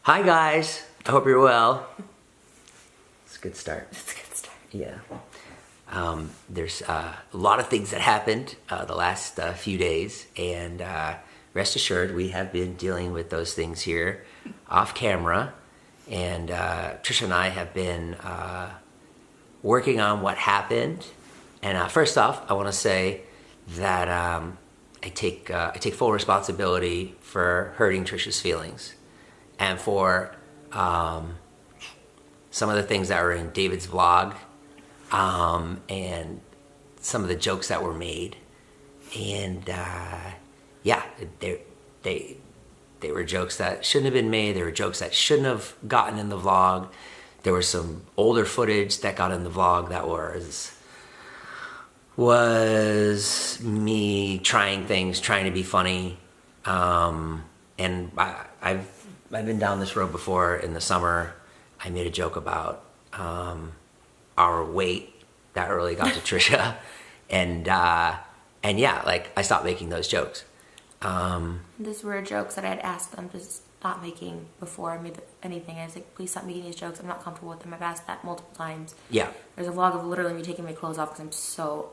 Hi guys, I hope you're well. It's a good start. It's a good start. Yeah. There's a lot of things that happened the last few days, and rest assured we have been dealing with those things here off camera. And Trisha and I have been working on what happened. And first off, I want to say that I take full responsibility for hurting Trisha's feelings, and for some of the things that were in David's vlog, and some of the jokes that were made. And yeah, they were jokes that shouldn't have been made. There were jokes that shouldn't have gotten in the vlog. There was some older footage that got in the vlog that was me trying things, trying to be funny. And I've been down this road before. In the summer, I made a joke about our weight that really got to Trisha, and yeah, like I stopped making those jokes. These were jokes that I had asked them to stop making before I made anything. I was like, please stop making these jokes. I'm not comfortable with them. I've asked that multiple times. Yeah. There's a vlog of literally me taking my clothes off because I'm so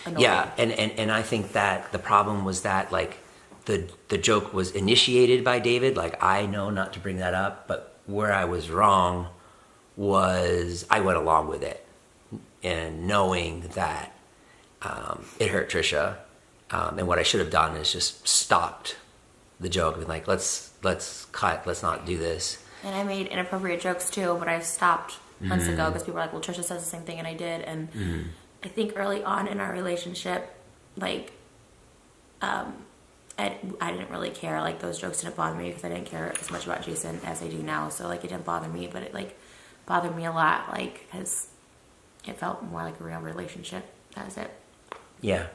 annoyed. Yeah, and I think that the problem was that like the joke was initiated by David. Like, I know not to bring that up, but where I was wrong was I went along with it, and knowing that it hurt Trisha, and what I should have done is just stopped the joke and been like, let's cut, let's not do this. And I made inappropriate jokes too, but I stopped months ago because people were like, well, Trisha says the same thing, and I did. And I think early on in our relationship, like, I didn't really care. Like, those jokes didn't bother me because I didn't care as much about Jason as I do now. So, like, it didn't bother me, but it, like, bothered me a lot, like, because it felt more like a real relationship. That was it. Yeah.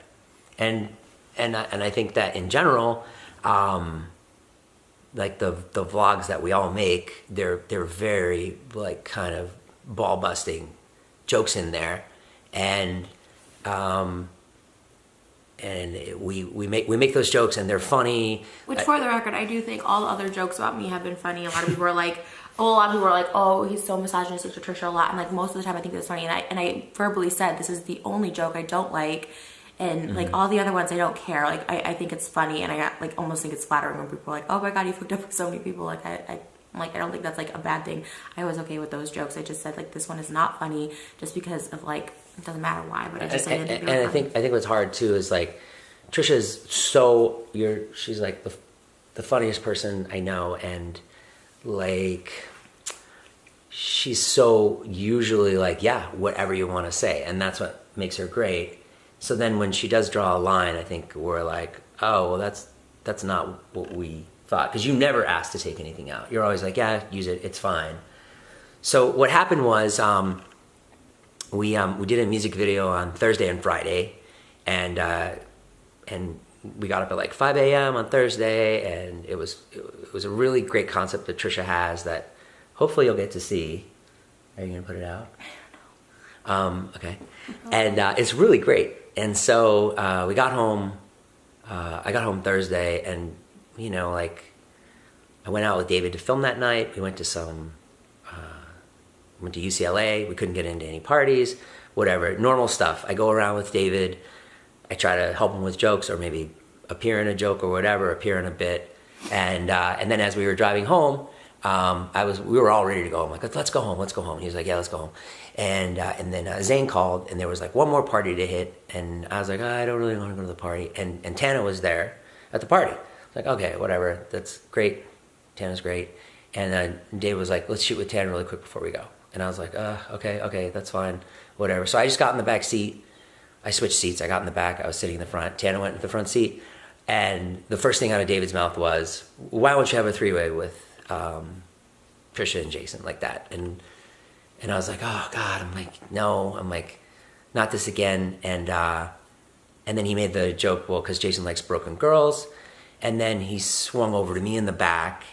And I think that in general, like the vlogs that we all make, they're very, like, kind of ball busting jokes in there, and we make those jokes and they're funny. Which, for the record, I do think all the other jokes about me have been funny. A lot of people are like, oh, he's so misogynistic to Trisha a lot. And like, most of the time I think it's funny. And I verbally said, this is the only joke I don't like. And like, all the other ones I don't care. Like, I think it's funny, and I got, like, almost think it's flattering when people are like, oh my god, you hooked up with so many people. Like, I'm like, I don't think that's like a bad thing. I was okay with those jokes. I just said, like, this one is not funny just because of, like, it doesn't matter why, but I just said it. And I think what's hard too is, like, Trisha's she's like the funniest person I know, and like, she's so usually like, yeah, whatever you want to say, and that's what makes her great. So then when she does draw a line, I think we're like, oh, well, that's not what we thought, because you never asked to take anything out. You're always like, yeah, use it, it's fine. So what happened was, we did a music video on Thursday and Friday, and we got up at like 5 a.m. on Thursday, and it was a really great concept that Trisha has that hopefully you'll get to see. Are you gonna put it out? Okay. And it's really great. And so we got home. I got home Thursday, and you know, like, I went out with David to film that night. We went to went to UCLA. We couldn't get into any parties, whatever, normal stuff. I go around with David. I try to help him with jokes, or maybe appear in a joke or whatever, appear in a bit. And then as we were driving home, we were all ready to go. I'm like, let's go home. He was like, yeah, let's go home. And then Zane called, and there was like one more party to hit. And I was like, I don't really want to go to the party. And Tana was there at the party. I was like, okay, whatever, that's great. Tana's great. And Dave was like, let's shoot with Tana really quick before we go. And I was like, okay, that's fine, whatever. So I just got in the back seat. I switched seats. I got in the back. I was sitting in the front. Tana went in the front seat. And the first thing out of David's mouth was, why don't you have a three-way with Trisha and Jason, like that? And I was like, oh God. I'm like, no. I'm like, not this again. And then he made the joke, well, because Jason likes broken girls. And then he swung over to me in the back.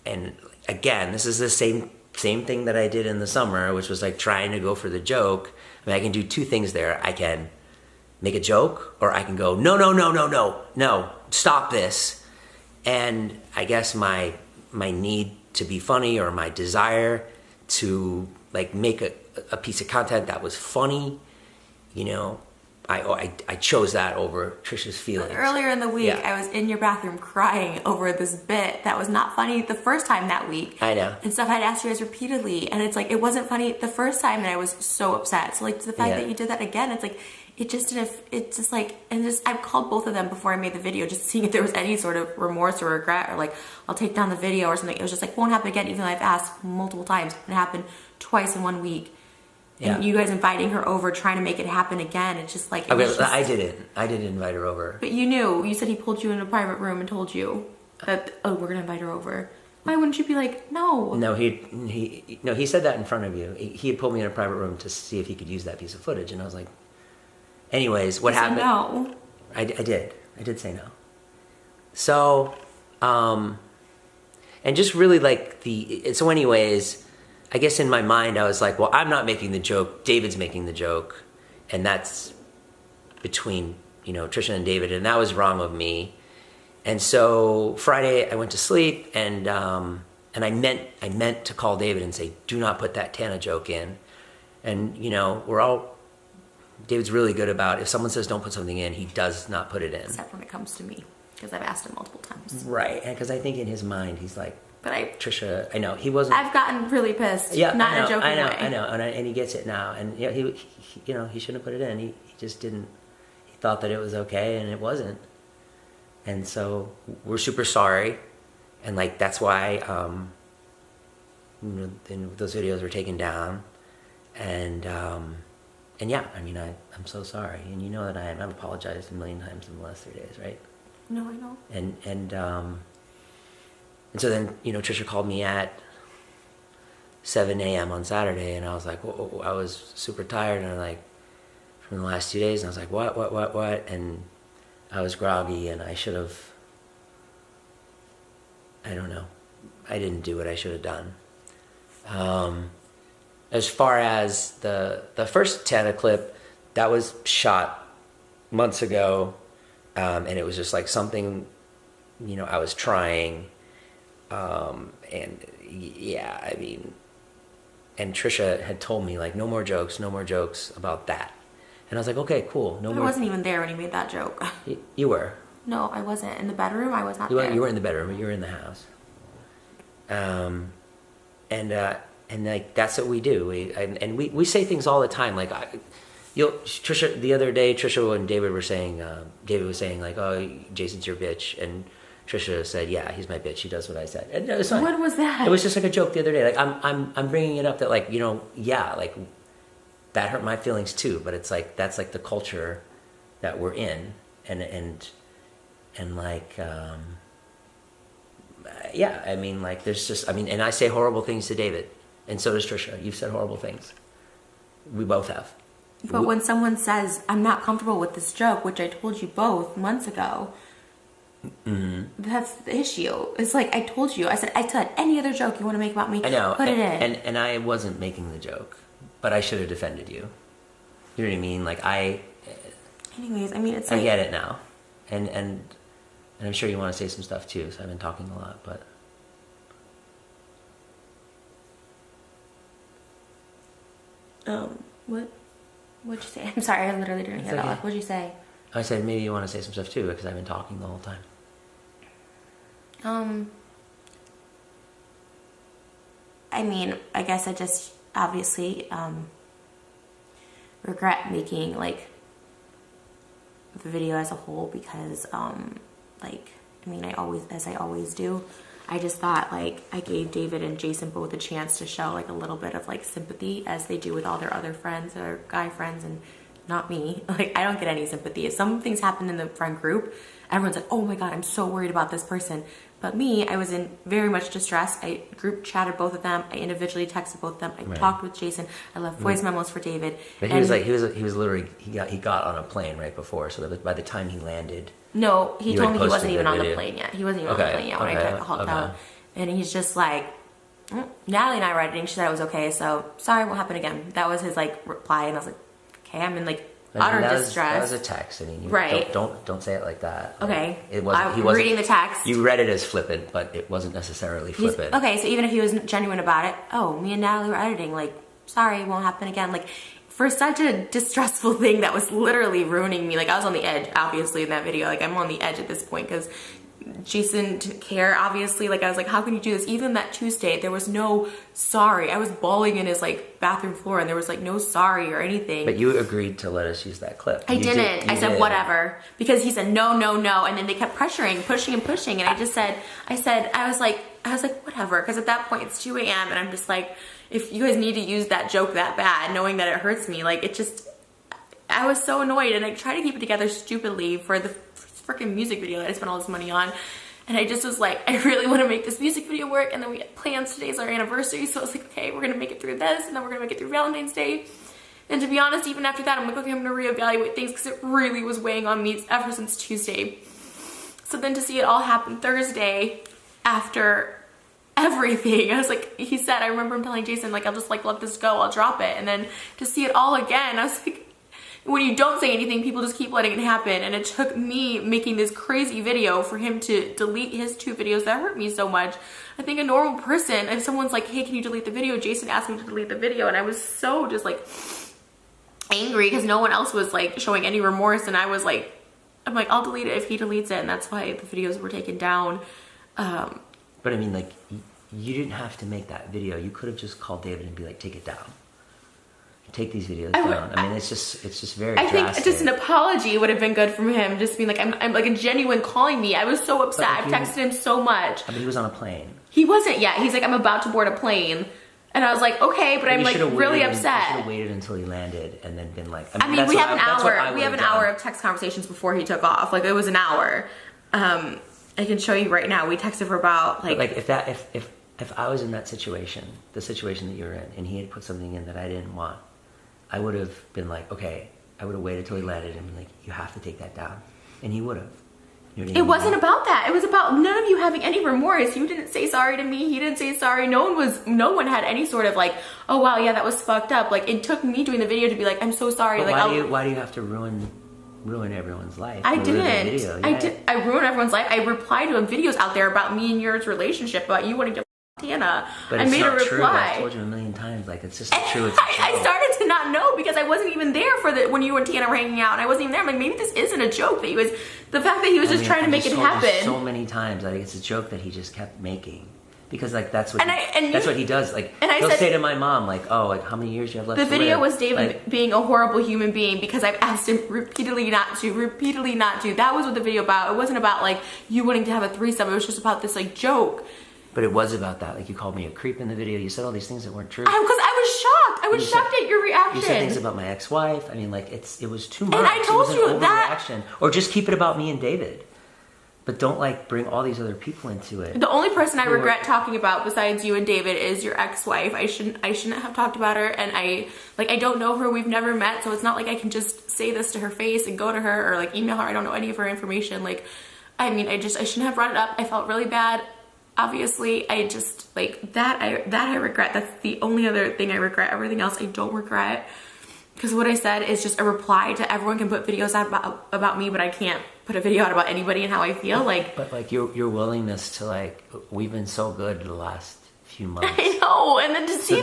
And again, this is the same thing that I did in the summer, which was like trying to go for the joke. I mean, I can do two things there. I can make a joke, or I can go, no, stop this. And I guess my need to be funny or my desire to like make a piece of content that was funny, you know, I chose that over Trisha's feelings. Earlier in the week, I was in your bathroom crying over this bit that was not funny the first time that week. I know. And stuff I'd asked you guys repeatedly, and it's like, it wasn't funny the first time, and I was so upset. So like the fact that you did that again, it's like, it just didn't, it's just like, and just, I've called both of them before I made the video, just seeing if there was any sort of remorse or regret, or like, I'll take down the video or something. It was just like, won't happen again, even though I've asked multiple times. It happened twice in 1 week. And you guys inviting her over, trying to make it happen again. It's just like... I didn't invite her over. But you knew. You said he pulled you in a private room and told you that, oh, we're going to invite her over. Why wouldn't you be like, no? No, he said that in front of you. He had pulled me in a private room to see if he could use that piece of footage. And I was like... Anyways, what happened... no. I did. I did say no. So, and just really like so anyways... I guess in my mind, I was like, well, I'm not making the joke. David's making the joke. And that's between, you know, Trisha and David. And that was wrong of me. And so Friday, I went to sleep. And I meant to call David and say, do not put that Tana joke in. And, you know, David's really good about, if someone says don't put something in, he does not put it in. Except when it comes to me. Because I've asked him multiple times. Right. And because I think in his mind, he's like, but Trisha, I know he wasn't. I've gotten really pissed. Yeah, not in a joking way. I know, and he gets it now. And you know, he shouldn't have put it in. He just didn't. He thought that it was okay, and it wasn't. And so we're super sorry, and like that's why you know, those videos were taken down, and yeah, I mean I'm so sorry, and you know that I've apologized a million times in the last 3 days, right? No, I know. And so then, you know, Trisha called me at 7 a.m. on Saturday, and I was like, whoa, I was super tired, and I'm like, from the last 2 days, and I was like, what? And I was groggy, and I should have, I don't know, I didn't do what I should have done. As far as the first Tana clip, that was shot months ago, and it was just like something, you know, I was trying. And yeah, I mean, and Trisha had told me like, no more jokes about that. And I was like, okay, cool. No more. I wasn't even there when he made that joke. You were. No, I wasn't. In the bedroom, I was not there. You were in the bedroom, but you were in the house. And like, that's what we do. We say things all the time. Like, Trisha, the other day, Trisha and David was saying like, oh, Jason's your bitch. And Trisha said, "Yeah, he's my bitch. He does what I said." And it was fine. What was that? It was just like a joke the other day. Like I'm bringing it up that like, you know, yeah, like that hurt my feelings too. But it's like that's like the culture that we're in, and like yeah. I mean, like there's just and I say horrible things to David, and so does Trisha. You've said horrible things. We both have. But when someone says, "I'm not comfortable with this joke," which I told you both months ago. Mm-hmm. That's the issue. It's like I told you. I said any other joke you want to make about me. I know. Put it in. And I wasn't making the joke, but I should have defended you. You know what I mean? Like Anyways, I mean it's. I get it now, and I'm sure you want to say some stuff too. So I've been talking a lot, but. What'd you say? I'm sorry, I literally didn't hear that. What'd you say? I said maybe you want to say some stuff too because I've been talking the whole time. I mean, I guess I just obviously regret making like the video as a whole because like I mean I always do. I just thought like I gave David and Jason both a chance to show like a little bit of like sympathy as they do with all their other friends or guy friends and not me. Like I don't get any sympathy. If some things happen in the friend group, everyone's like, oh my God, I'm so worried about this person. But me, I was in very much distress. I group chatted both of them. I individually texted both of them. I talked with Jason. I left voice memos for David. But he was literally he got on a plane right before, so that by the time he landed. No, he told me he wasn't even on the plane yet. He wasn't even on the plane yet when I called out. And he's just like, Natalie and I were editing. She said it was okay. So sorry, won't happen again. That was his like reply, and I was like, okay, I'm in like utter distress. That was a text. I mean, right? Don't say it like that. Okay. It wasn't. He wasn't reading the text. You read it as flippant, but it wasn't necessarily flippant. Okay, so even if he was genuine about it, oh, me and Natalie were editing. Like, sorry, it won't happen again. Like, for such a distressful thing that was literally ruining me. Like, I was on the edge, obviously, in that video. Like, I'm on the edge at this point because Jason didn't care, obviously. Like, I was like, how can you do this? Even that Tuesday, there was no sorry. I was bawling in his, like, bathroom floor, and there was, like, no sorry or anything. But you agreed to let us use that clip. I didn't. I said, whatever. Because he said, no, no, no. And then they kept pressuring, pushing, and pushing. And I was like, whatever. Because at that point, it's 2 a.m. And I'm just like, if you guys need to use that joke that bad, knowing that it hurts me, like, it just, I was so annoyed. And I tried to keep it together stupidly for the freaking music video that I spent all this money on. And I just was like, I really want to make this music video work. And then we had plans. Today's our anniversary. So I was like, okay, we're going to make it through this. And then we're going to make it through Valentine's Day. And to be honest, even after that, I'm like, okay, I'm going to reevaluate things because it really was weighing on me ever since Tuesday. So then to see it all happen Thursday after everything, I was like, he said, I remember him telling Jason, like, I'll just like let this go, I'll drop it. And then to see it all again, I was like, when you don't say anything, people just keep letting it happen. And it took me making this crazy video for him to delete his 2 videos that hurt me so much. I think a normal person, if someone's like, hey, can you delete the video? Jason asked me to delete the video. And I was so just like angry because no one else was like showing any remorse. And I was like, I'm like, I'll delete it if he deletes it. And that's why the videos were taken down. But I mean, like, you didn't have to make that video. You could have just called David and be like, take it down. Take these videos down. I mean, it's just very drastic. I think just an apology would have been good from him. Just being like, I'm like a genuine calling me. I was so upset. I texted him so much. I mean, he was on a plane. He wasn't yet. He's like, I'm about to board a plane. And I was like, okay, but I'm like really upset. You should have waited until he landed and then been like, I mean we have an hour. We have an hour of text conversations before he took off. Like, it was an hour. I can show you right now. We texted for about like. But like if I was in that situation, the situation that you were in, and he had put something in that I didn't want, I would have been like, okay, I would have waited till he landed and been like, you have to take that down. And he would have. You know what I mean? It wasn't about that. It was about none of you having any remorse. You didn't say sorry to me. He didn't say sorry. No one had any sort of like, oh wow, yeah, that was fucked up. Like, it took me doing the video to be like, I'm so sorry. But like, why do you have to ruin everyone's life? I didn't. Yeah. I ruined everyone's life. I replied to videos out there about me and yours relationship, about you wanting to Tana. But it's not true. I've told you a million times. Like, it's just not true. It's I started to not know because I wasn't even there for when you and Tana were hanging out, and I wasn't even there. I'm like, maybe this isn't a joke that he was. The fact that he was just trying to make it happen. So many times, I think it's a joke that he just kept making. Because like that's what that's what he does. Like, he'll say to my mom, like, "Oh, like how many years you have left?" The video was David being a horrible human being because I've asked him repeatedly not to. That was what the video about. It wasn't about like you wanting to have a threesome. It was just about this like joke. But it was about that. Like, you called me a creep in the video. You said all these things that weren't true. Because I was shocked. I was shocked at your reaction. You said things about my ex-wife. I mean, like, it was too much. And I told you that. Overreaction. Or just keep it about me and David. But don't, like, bring all these other people into it. The only person I regret talking about besides you and David is your ex-wife. I shouldn't have talked about her. And I don't know her. We've never met. So it's not like I can just say this to her face and go to her or, like, email her. I don't know any of her information. Like, I mean, I shouldn't have brought it up. I felt really bad. Obviously, I just, like, that I regret. That's the only other thing I regret. Everything else I don't regret. Because what I said is just a reply to everyone can put videos out about me, but I can't put a video out about anybody and how I feel. Like, but like your willingness to, like, we've been so good the last few months. I know, and then to see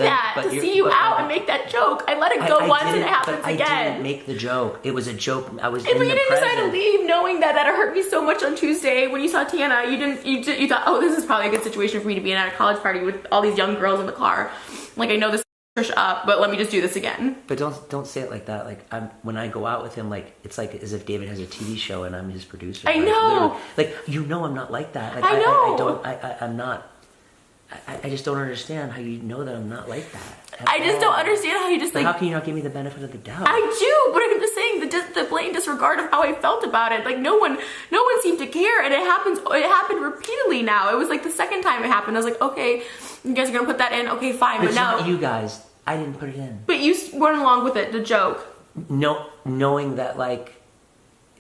see you out and make that joke. I let it go once and it happens again. I didn't make the joke. It was a joke. I was in the present. But you didn't decide to leave knowing that it hurt me so much on Tuesday when you saw Tana. You thought, oh, this is probably a good situation for me to be in at a college party with all these young girls in the car. Like, I know this Trisha up, but let me just do this again. But don't say it like that. Like, when I go out with him, like, it's like as if David has a TV show and I'm his producer. I know. Like, you know, I'm not like that. Like, I know. I'm not. I just don't understand how you know that I'm not like that. I just don't understand how you just, like... How can you not give me the benefit of the doubt? I do, but I'm just saying the blatant disregard of how I felt about it. Like, no one seemed to care, and it happened repeatedly now. It was like the second time it happened. I was like, okay, you guys are gonna put that in? Okay, fine, but now... Not you guys. I didn't put it in. But you went along with it, the joke. No, knowing that, like,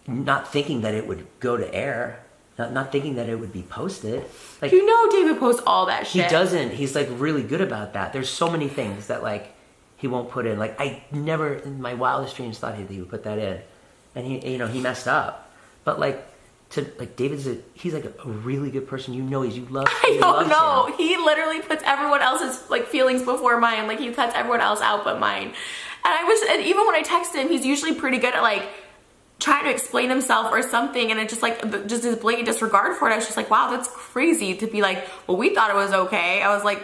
not thinking that it would go to air... Not thinking that it would be posted. Like, you know David posts all that shit. He doesn't. He's, like, really good about that. There's so many things that, like, he won't put in. Like, I never in my wildest dreams thought he would put that in, and he messed up. But like, he's like a really good person. You love. I don't know. He literally puts everyone else's like feelings before mine. Like, he cuts everyone else out but mine. And even when I text him, he's usually pretty good at like trying to explain himself or something, and it just like just his blatant disregard for it. I was just like, wow, that's crazy to be like, well, we thought it was okay. I was like,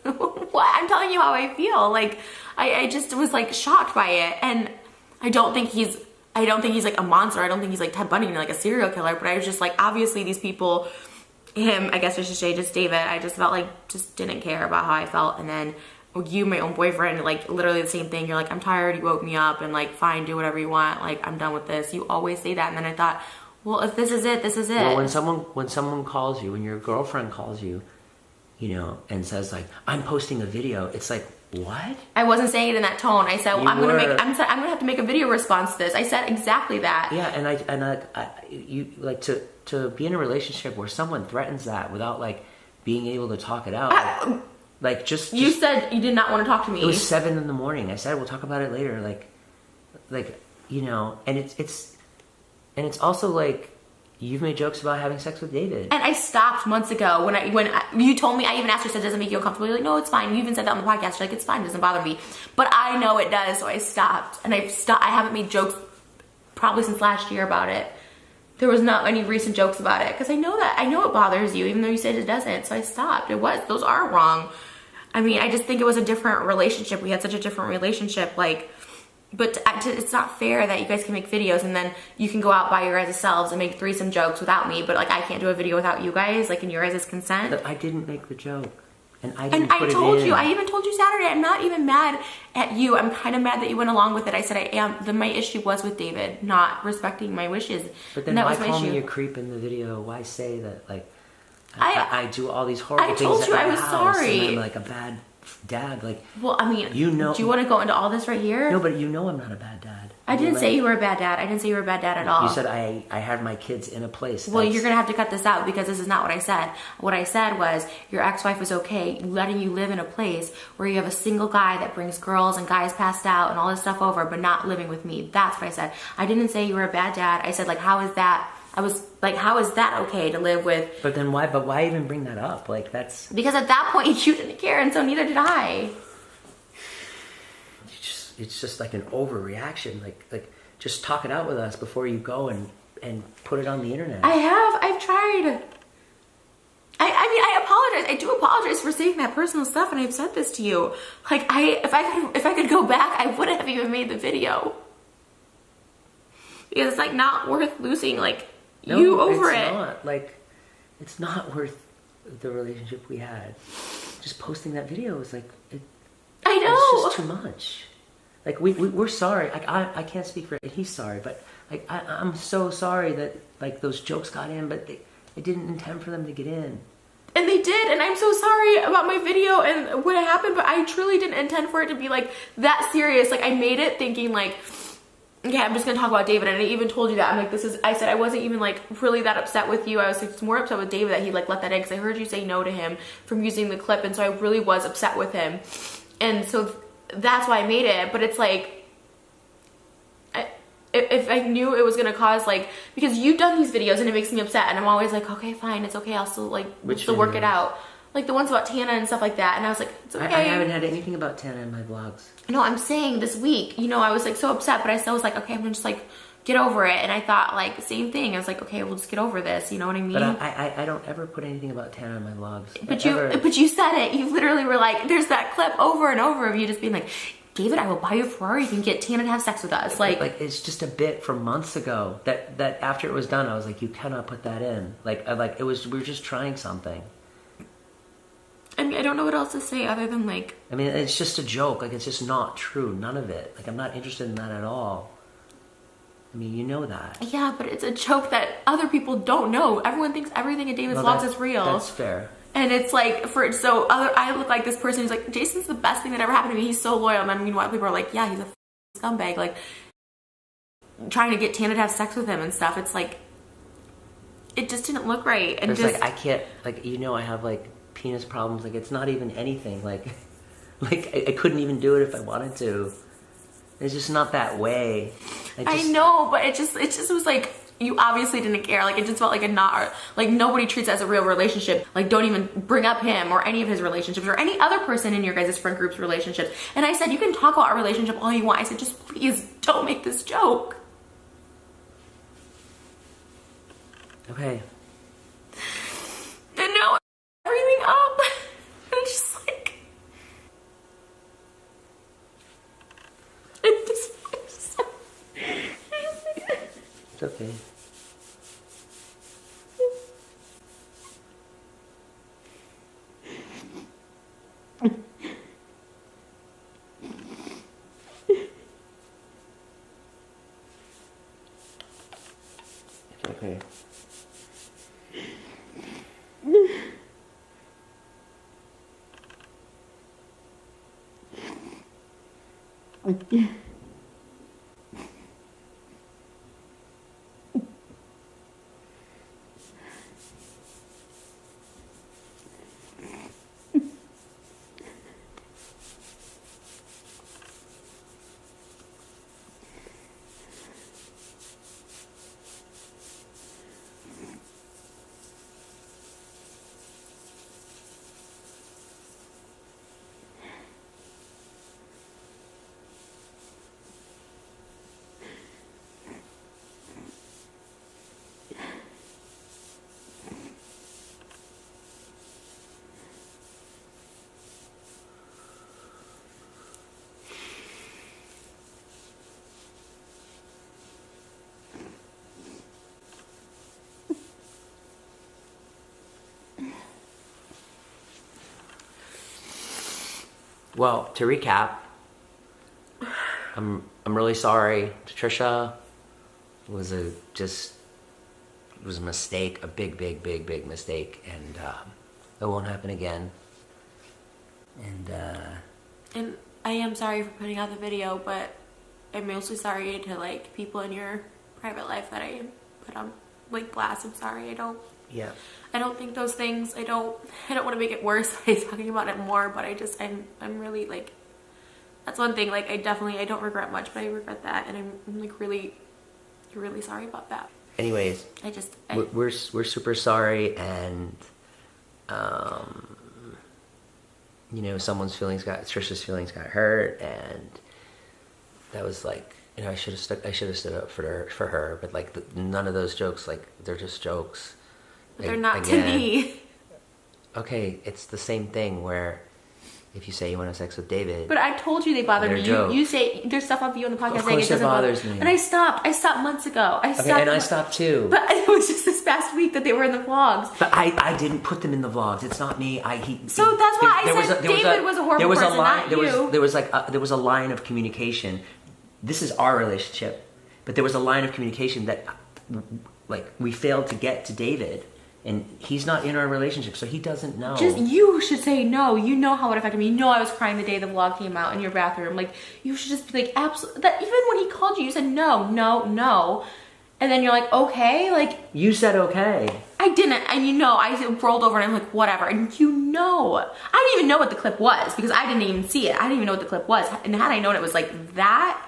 what? I'm telling you how I feel. Like, I just was like shocked by it, and I don't think he's like a monster. I don't think he's like Ted Bundy or like a serial killer. But I was just like, obviously these people, him, I guess I should say just David, I just felt like just didn't care about how I felt, and then. You, my own boyfriend, like literally the same thing. You're like, I'm tired, you woke me up, and like, fine, do whatever you want, like, I'm done with this. You always say that. And then I thought, well, if this is it, this is it. Well, when someone calls you, when your girlfriend calls you, and says like, I'm posting a video, it's like, what? I wasn't saying it in that tone. I said, well, I'm gonna have to make a video response to this. I said exactly that. Yeah, and you like to be in a relationship where someone threatens that without like being able to talk it out. You said you did not want to talk to me. It was 7 a.m. I said we'll talk about it later. And it's also like you've made jokes about having sex with David. And I stopped months ago when you told me. I even asked her, said, does it make you uncomfortable? You're like, no, it's fine. You even said that on the podcast. You're like, it's fine, it doesn't bother me. But I know it does, so I stopped. And I haven't made jokes probably since last year about it. There was not any recent jokes about it because I know it bothers you, even though you said it doesn't. So I stopped. Those are wrong. I mean, I just think it was a different relationship. We had such a different relationship, but it's not fair that you guys can make videos and then you can go out by your guys' selves and make threesome jokes without me, but like I can't do a video without you guys, like in your guys' consent. But I didn't make the joke, and I told you. I even told you Saturday. I'm not even mad at you. I'm kind of mad that you went along with it. I said I am. My issue was with David not respecting my wishes. But then why call me a creep in the video? Why say that like? I do all these horrible things. I told you I was sorry. And I'm like a bad dad. Like, well, I mean, do you want to go into all this right here? No, but I'm not a bad dad. I didn't say you were a bad dad. I didn't say you were a bad dad at all. You said I had my kids in a place. Well, you're gonna have to cut this out because this is not what I said. What I said was your ex-wife is okay letting you live in a place where you have a single guy that brings girls and guys passed out and all this stuff over, but not living with me. That's what I said. I didn't say you were a bad dad. I said like, how is that? I was like, how is that okay to live with? But then why? But why even bring that up? Like that's because at that point you didn't care, and so neither did I. It's just like an overreaction. Like just talk it out with us before you go and put it on the internet. I've tried. I mean, I apologize. I do apologize for saying that personal stuff, and I've said this to you. Like if I could go back, I wouldn't have even made the video because it's like not worth losing you over it. It's not. Like, it's not worth the relationship we had. Just posting that video was like, I know. It's just too much. Like, we're sorry. Like, I can't speak for it. He's sorry, but like, I'm so sorry that like those jokes got in, but I didn't intend for them to get in. And they did, and I'm so sorry about my video and what happened, but I truly didn't intend for it to be like that serious. Like, I made it thinking like, okay, I'm just gonna talk about David, and I even told you that. I'm like, I said I wasn't even like really that upset with you. I was like more upset with David that he like let that in because I heard you say no to him from using the clip, and so I really was upset with him, and so that's why I made it. But it's like, if I knew it was gonna cause like, because you've done these videos and it makes me upset, and I'm always like, okay, fine, it's okay, I'll still work it out. Like the ones about Tana and stuff like that, and I was like, it's okay. I haven't had anything about Tana in my vlogs. No, I'm saying this week, I was like so upset, but I still was like, okay, I'm gonna just like get over it. And I thought like same thing. I was like, okay, we'll just get over this. You know what I mean? But I don't ever put anything about Tana in my vlogs. But you said it. You literally were like, there's that clip over and over of you just being like, David, I will buy you a Ferrari. You can get Tana to have sex with us. Like it's just a bit from months ago that after it was done, I was like, you cannot put that in. We were just trying something. I mean, I don't know what else to say other than like... I mean, it's just a joke. Like, it's just not true. None of it. Like, I'm not interested in that at all. I mean, you know that. Yeah, but it's a joke that other people don't know. Everyone thinks everything in David's vlogs is real. That's fair. And it's like, I look like this person who's like, Jason's the best thing that ever happened to me. He's so loyal. And meanwhile, people are like, yeah, he's a scumbag. Like, trying to get Tana to have sex with him and stuff. It's like, it just didn't look right. And it's like, I can't, like, I have like penis problems. Like, it's not even anything. Like Like, I couldn't even do it if I wanted to. It's just not that way. I know, but it just was like, you obviously didn't care. Like, it just felt like nobody treats it as a real relationship. Like, don't even bring up him or any of his relationships or any other person in your guys' friend group's relationships. And I said, you can talk about our relationship all you want. I said, just please don't make this joke. Okay. And now everything up. And it's just like, it just It's okay. It's okay. Well, to recap, I'm really sorry to Trisha. It was a mistake, a big mistake, and it won't happen again. And I am sorry for putting out the video, but I'm mostly sorry to like people in your private life that I put on like blast. I'm sorry. I don't think those things. I don't want to make it worse by talking about it more, but I'm really like, that's one thing. Like I don't regret much, but I regret that, and I'm like really sorry about that. Anyways, we're super sorry, and you know, Trisha's feelings got hurt, and that was like, you know, I should have stood up for her, but like none of those jokes, like they're just jokes. But they're not to me. Okay, it's the same thing where if you say you want to have sex with David. But I told you they bother me. You say there's stuff on you on the podcast saying it doesn't bothers me. And I stopped months ago. I stopped too. But it was just this past week that they were in the vlogs. But I didn't put them in the vlogs. It's not me. So that's why I said David was a horrible person, not you. There was a line of communication. This is our relationship, but there was a line of communication that like we failed to get to David. And he's not in our relationship, so he doesn't know. Just, you should say no. You know how it affected me. You know I was crying the day the vlog came out in your bathroom. Like, you should just be like, absolutely. That even when he called you, you said no. And then you're like, okay, like. You said okay. I didn't, and you know, I rolled over and I'm like, whatever. And you know, I didn't even know what the clip was because I didn't even see it. I didn't even know what the clip was. And had I known it was like that.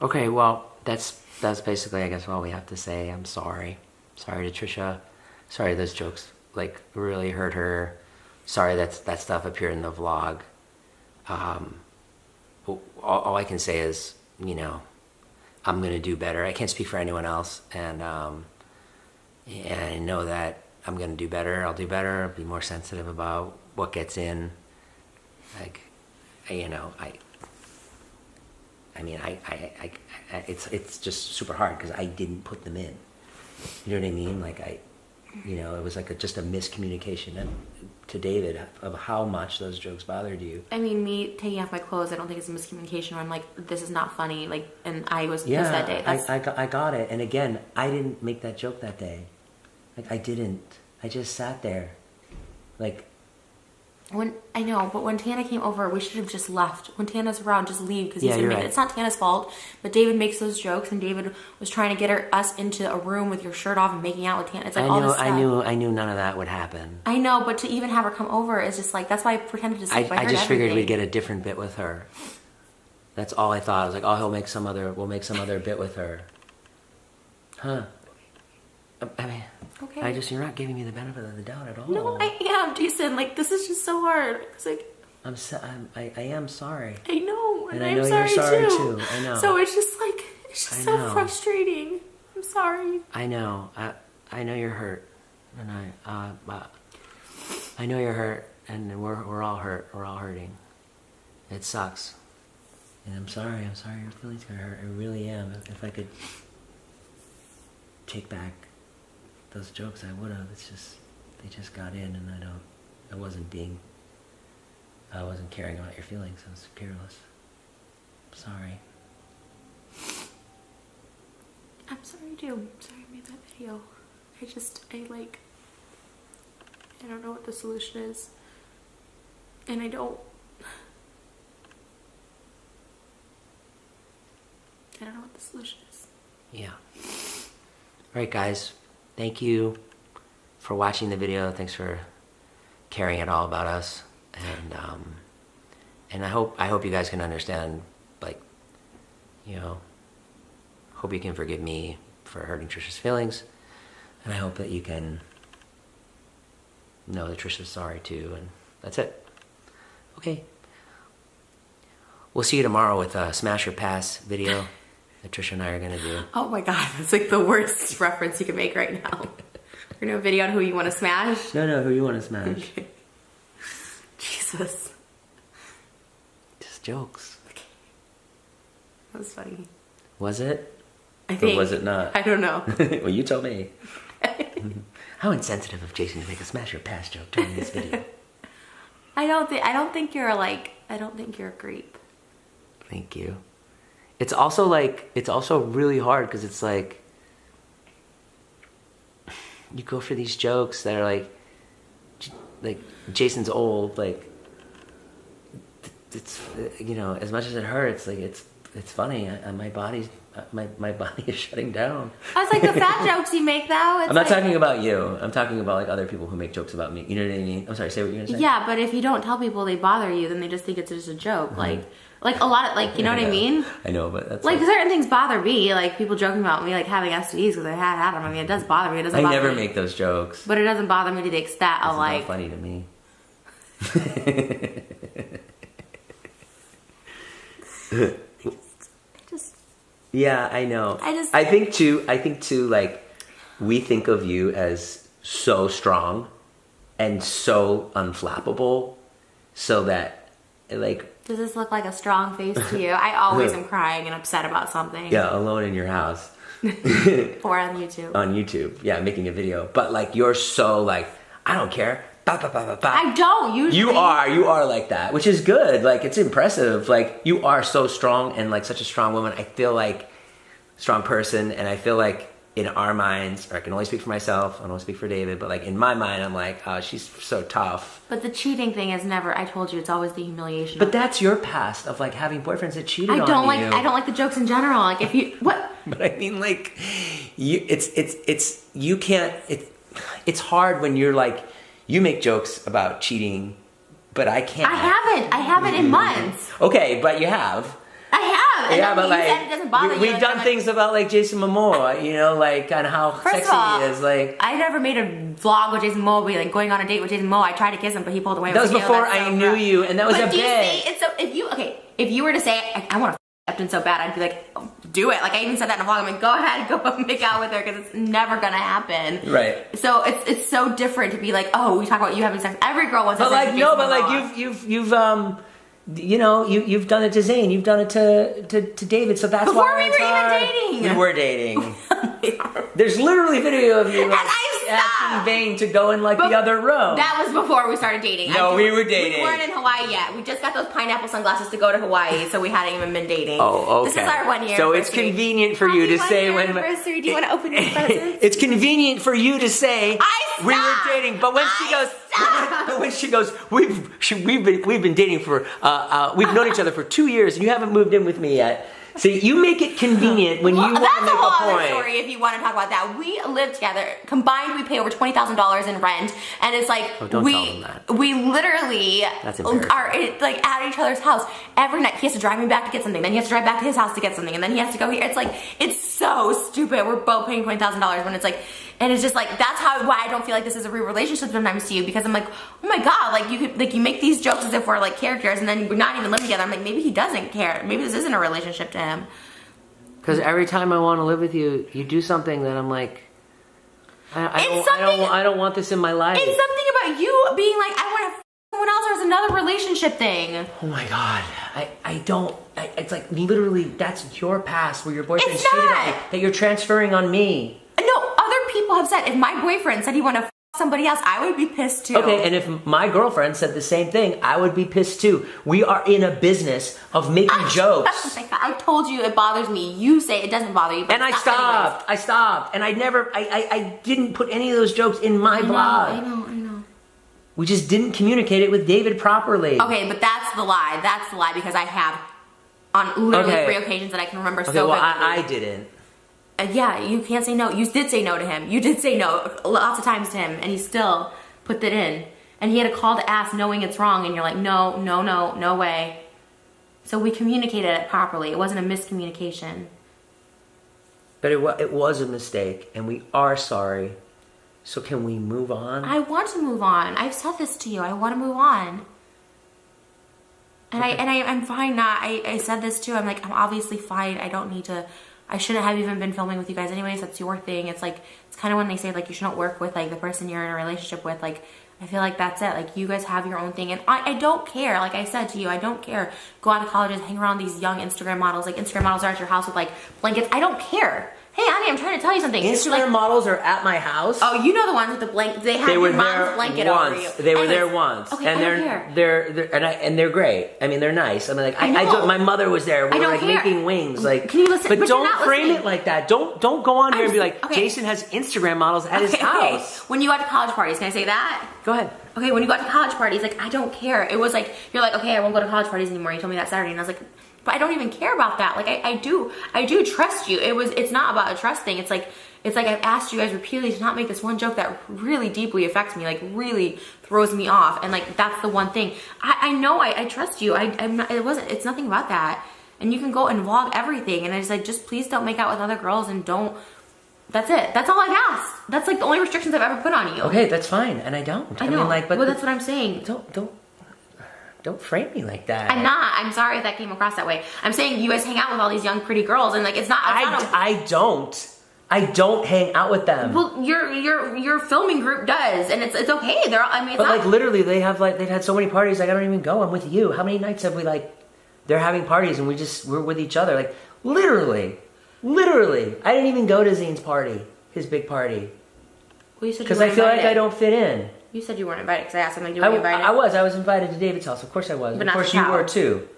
Okay, well, that's basically, I guess, all we have to say. I'm sorry. Sorry to Trisha. Sorry those jokes like really hurt her. Sorry that stuff appeared in the vlog. All I can say is, you know, I'm gonna do better. I can't speak for anyone else, and I know that I'm gonna do better. I'll do better. I'll be more sensitive about what gets in. Like, you know, it's just super hard because I didn't put them in. You know what I mean? Like you know, it was like just a miscommunication to David of how much those jokes bothered you. I mean, me taking off my clothes, I don't think it's a miscommunication where I'm like, this is not funny. Like, and I was pissed that day. I got it. And again, I didn't make that joke that day. Like, I didn't. I just sat there. Like, I know, but when Tana came over, we should have just left. When Tana's around, just leave because Yeah, you're right. It's not Tana's fault. But David makes those jokes, and David was trying to get us into a room with your shirt off and making out with Tana. It's like all this stuff. I knew none of that would happen. I know, but to even have her come over is just like, that's why I pretended to sleep. I just figured we'd get a different bit with her. That's all I thought. I was like, oh, we'll make some other bit with her. Huh. I mean, okay. you're not giving me the benefit of the doubt at all. No, I am, Jason. Like, this is just so hard. It's like, I am sorry. I know, and I I'm know sorry, you're sorry too. I know. So it's just like, it's just so frustrating. I'm sorry. I know. I know you're hurt, and I know you're hurt, and we're all hurt. We're all hurting. It sucks. And I'm sorry your feelings got hurt. I really am. If I could take back those jokes, I would have. They just got in, and I wasn't caring about your feelings. I was careless. I'm sorry. I'm sorry too. I'm sorry I made that video. I don't know what the solution is. And I don't know what the solution is. Yeah. All right, guys. Thank you for watching the video. Thanks for caring at all about us. And I hope you guys can understand, like, you know, hope you can forgive me for hurting Trisha's feelings. And I hope that you can know that Trisha's sorry too. And that's it. Okay. We'll see you tomorrow with a Smash or Pass video that Trisha and I are going to do. Oh my God, that's like the worst reference you can make right now. We're going to do a video on who you want to smash? No, who you want to smash. Okay. Jesus. Just jokes. Okay. That was funny. Was it? I think. Or was it not? I don't know. Well, you told me. How insensitive of Jason to make a Smash or Pass joke during this video. I don't think you're a creep. Thank you. It's also really hard because it's like, you go for these jokes that are like Jason's old, like, it's, you know, as much as it hurts, like, it's funny. My body is shutting down. I was like, the fat jokes you make though. I'm not talking about you. I'm talking about like other people who make jokes about me. You know what I mean? I'm sorry. Say what you're gonna say. Yeah, but if you don't tell people they bother you, then they just think it's just a joke. Mm-hmm. Like a lot of, like, you know what I mean? I know, but that's like certain things bother me. Like people joking about me like having STDs because I had them. I mean, it does bother me. It doesn't. I bother never me. Make those jokes. But it doesn't bother me to the extent of like. It's not funny to me. Yeah, I know. I think too, like, we think of you as so strong and so unflappable, so that, like... Does this look like a strong face to you? I always am crying and upset about something. Yeah, alone in your house. Or on YouTube. On YouTube, yeah, making a video. But, like, you're so, like, I don't care. Bah, bah, bah, bah, bah. I don't, usually. You are like that, which is good. Like, it's impressive. Like, you are so strong and, like, such a strong woman. I feel like strong person, and I feel like in our minds, or I can only speak for myself, I don't speak for David, but like in my mind, I'm like, oh, she's so tough. But the cheating thing is never, I told you, it's always the humiliation. But that's your past of like having boyfriends that cheated on you. I don't like the jokes in general. Like if you, what? But I mean, like, it's hard when you're like, you make jokes about cheating, but I can't. I haven't in months. Okay, but you have. I have. And yeah, but like, it doesn't bother we've done things about like Jason Momoa, you know, like on how sexy he is. Like, I never made a vlog with Jason Momoa, like going on a date with Jason Momoa. I tried to kiss him, but he pulled away. That was before I knew you, and that was a bit. If you were to say, I want to Upton so bad, I'd be like, oh, do it. Like I even said that in a vlog. I'm like, go ahead, go make out with her, because it's never gonna happen. Right. So it's so different to be like, oh, we talk about you having sex. Every girl wants. But like no, but like you've you know, you've done it to Zayn, you've done it to David, so that's before why we were even dating. We were dating. There's literally video of you. And I've acting vain to go in like the other room. That was before we started dating. No, we were dating. We weren't in Hawaii yet. We just got those pineapple sunglasses to go to Hawaii, so we hadn't even been dating. Oh, okay. This is our 1 year. So it's convenient for you to say when. Anniversary. Do you want to open your presents? It's convenient for you to say we were dating, but when she goes, we've been dating for we've known each other for 2 years, and you haven't moved in with me yet. So you make it convenient when you want to make a point. That's a whole other story if you want to talk about that. We live together. Combined, we pay over $20,000 in rent, and it's like don't tell them that. We literally are like at each other's house every night. He has to drive me back to get something, then he has to drive back to his house to get something, and then he has to go here. It's like it's so stupid. We're both paying $20,000 when it's like. And it's just like that's why I don't feel like this is a real relationship sometimes to you, because I'm like, oh my god, like you make these jokes as if we're like characters, and then we're not even living together. I'm like, maybe he doesn't care. Maybe this isn't a relationship to him. Because every time I want to live with you, you do something that I'm like, I don't want this in my life. It's something about you being like, I want to someone else, or it's another relationship thing. Oh my god, I don't. It's like literally that's your past where your boyfriend cheated on you that you're transferring on me. No, other people have said if my boyfriend said he wanted to somebody else, I would be pissed too. Okay, and if my girlfriend said the same thing, I would be pissed too. We are in a business of making jokes. Oh my god, I told you it bothers me. You say it doesn't bother you, but and I stopped, and I didn't put any of those jokes in my blog. I know. We just didn't communicate it with David properly. Okay, but that's the lie. That's the lie, because I have on literally 3 occasions that I can remember so vividly. I didn't. Yeah, you can't say no. You did say no to him. You did say no lots of times to him, and he still put that in. And he had a call to ask knowing it's wrong, and you're like, no way. So we communicated it properly. It wasn't a miscommunication. But it was a mistake, and we are sorry. So can we move on? I want to move on. I've said this to you. I want to move on. And okay. I'm fine not. I said this too. I'm like, I'm obviously fine. I don't need to. I shouldn't have even been filming with you guys anyways. That's your thing. It's like, it's kind of when they say like you shouldn't work with like the person you're in a relationship with. Like, I feel like that's it. Like, you guys have your own thing. And I don't care. Like I said to you, I don't care. Go out to colleges, hang around these young Instagram models. Like, Instagram models are at your house with like blankets. I don't care. Hey, Annie, I'm trying to tell you something. Instagram models are at my house. Oh, you know the ones with the blanket. They have your mom's blanket over you. They were there once. Okay, and they're great. I mean, they're nice. I mean, like my mother was there. We were like making wings. Like, can you listen? But don't frame it like that. Don't go on here and be like, Jason has Instagram models at his house. When you go out to college parties, can I say that? Go ahead. Okay, when you go out to college parties, like, I don't care. It was like, you're like, okay, I won't go to college parties anymore. You told me that Saturday, and I was like, but I don't even care about that. Like, I do trust you. It's not about a trust thing. It's like I've asked you guys repeatedly to not make this one joke that really deeply affects me, like really throws me off. And like, that's the one thing. I know I trust you. It's nothing about that. And you can go and vlog everything. And I just like, just please don't make out with other girls and don't, that's it. That's all I've asked. That's like the only restrictions I've ever put on you. Okay, that's fine. And I don't. I know. mean, like, but well, that's what I'm saying. Don't frame me like that. I'm not. I'm sorry if that came across that way. I'm saying you guys hang out with all these young, pretty girls, and like, it's not. I don't hang out with them. Well, your filming group does, and it's okay. But like literally, they've had so many parties. Like, I don't even go. I'm with you. How many nights have we like? They're having parties, and we're with each other. Like literally. I didn't even go to Zane's party, his big party. Well, because I feel like I don't fit in. You said you weren't invited because I asked him, like, you were invited? I was invited to David's house. Of course I was. But of course you were too.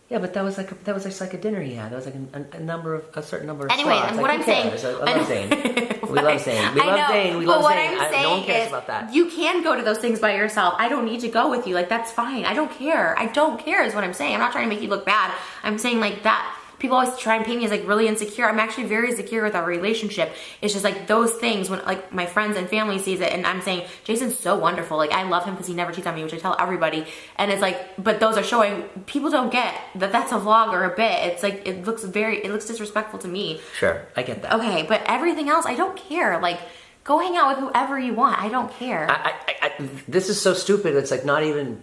Yeah, but that was just like a dinner he had. That was like a certain number of anyway, slots. And what I'm saying, I love Zane. We love Zane. We love Zane. What I'm saying no one cares about that. You can go to those things by yourself. I don't need to go with you. Like, that's fine. I don't care. I don't care is what I'm saying. I'm not trying to make you look bad. I'm saying like that. People always try and paint me as like really insecure. I'm actually very secure with our relationship. It's just like those things when like my friends and family sees it, and I'm saying Jason's so wonderful. Like, I love him because he never cheats on me, which I tell everybody. And it's like, but those are showing people don't get that that's a vlog or a bit. It's like it looks disrespectful to me. Sure, I get that. Okay, but everything else, I don't care. Like, go hang out with whoever you want. I don't care. This is so stupid. It's like not even.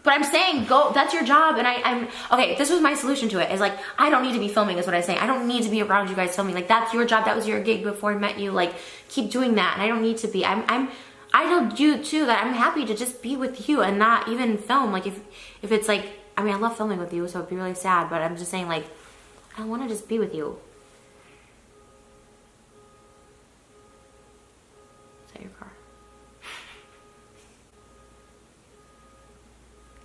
But I'm saying, go, that's your job, and I'm, okay, this was my solution to it, is like, I don't need to be filming, is what I'm saying. I don't need to be around you guys filming. Like, that's your job, that was your gig before I met you, like, keep doing that, and I don't need to be. I told you, too, that I'm happy to just be with you and not even film. Like, if it's like, I mean, I love filming with you, so it'd be really sad, but I'm just saying, like, I want to just be with you.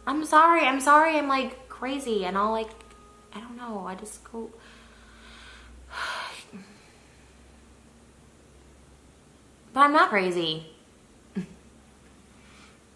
I'm sorry, I'm like crazy and I'll like, I don't know, I just go. But I'm not crazy.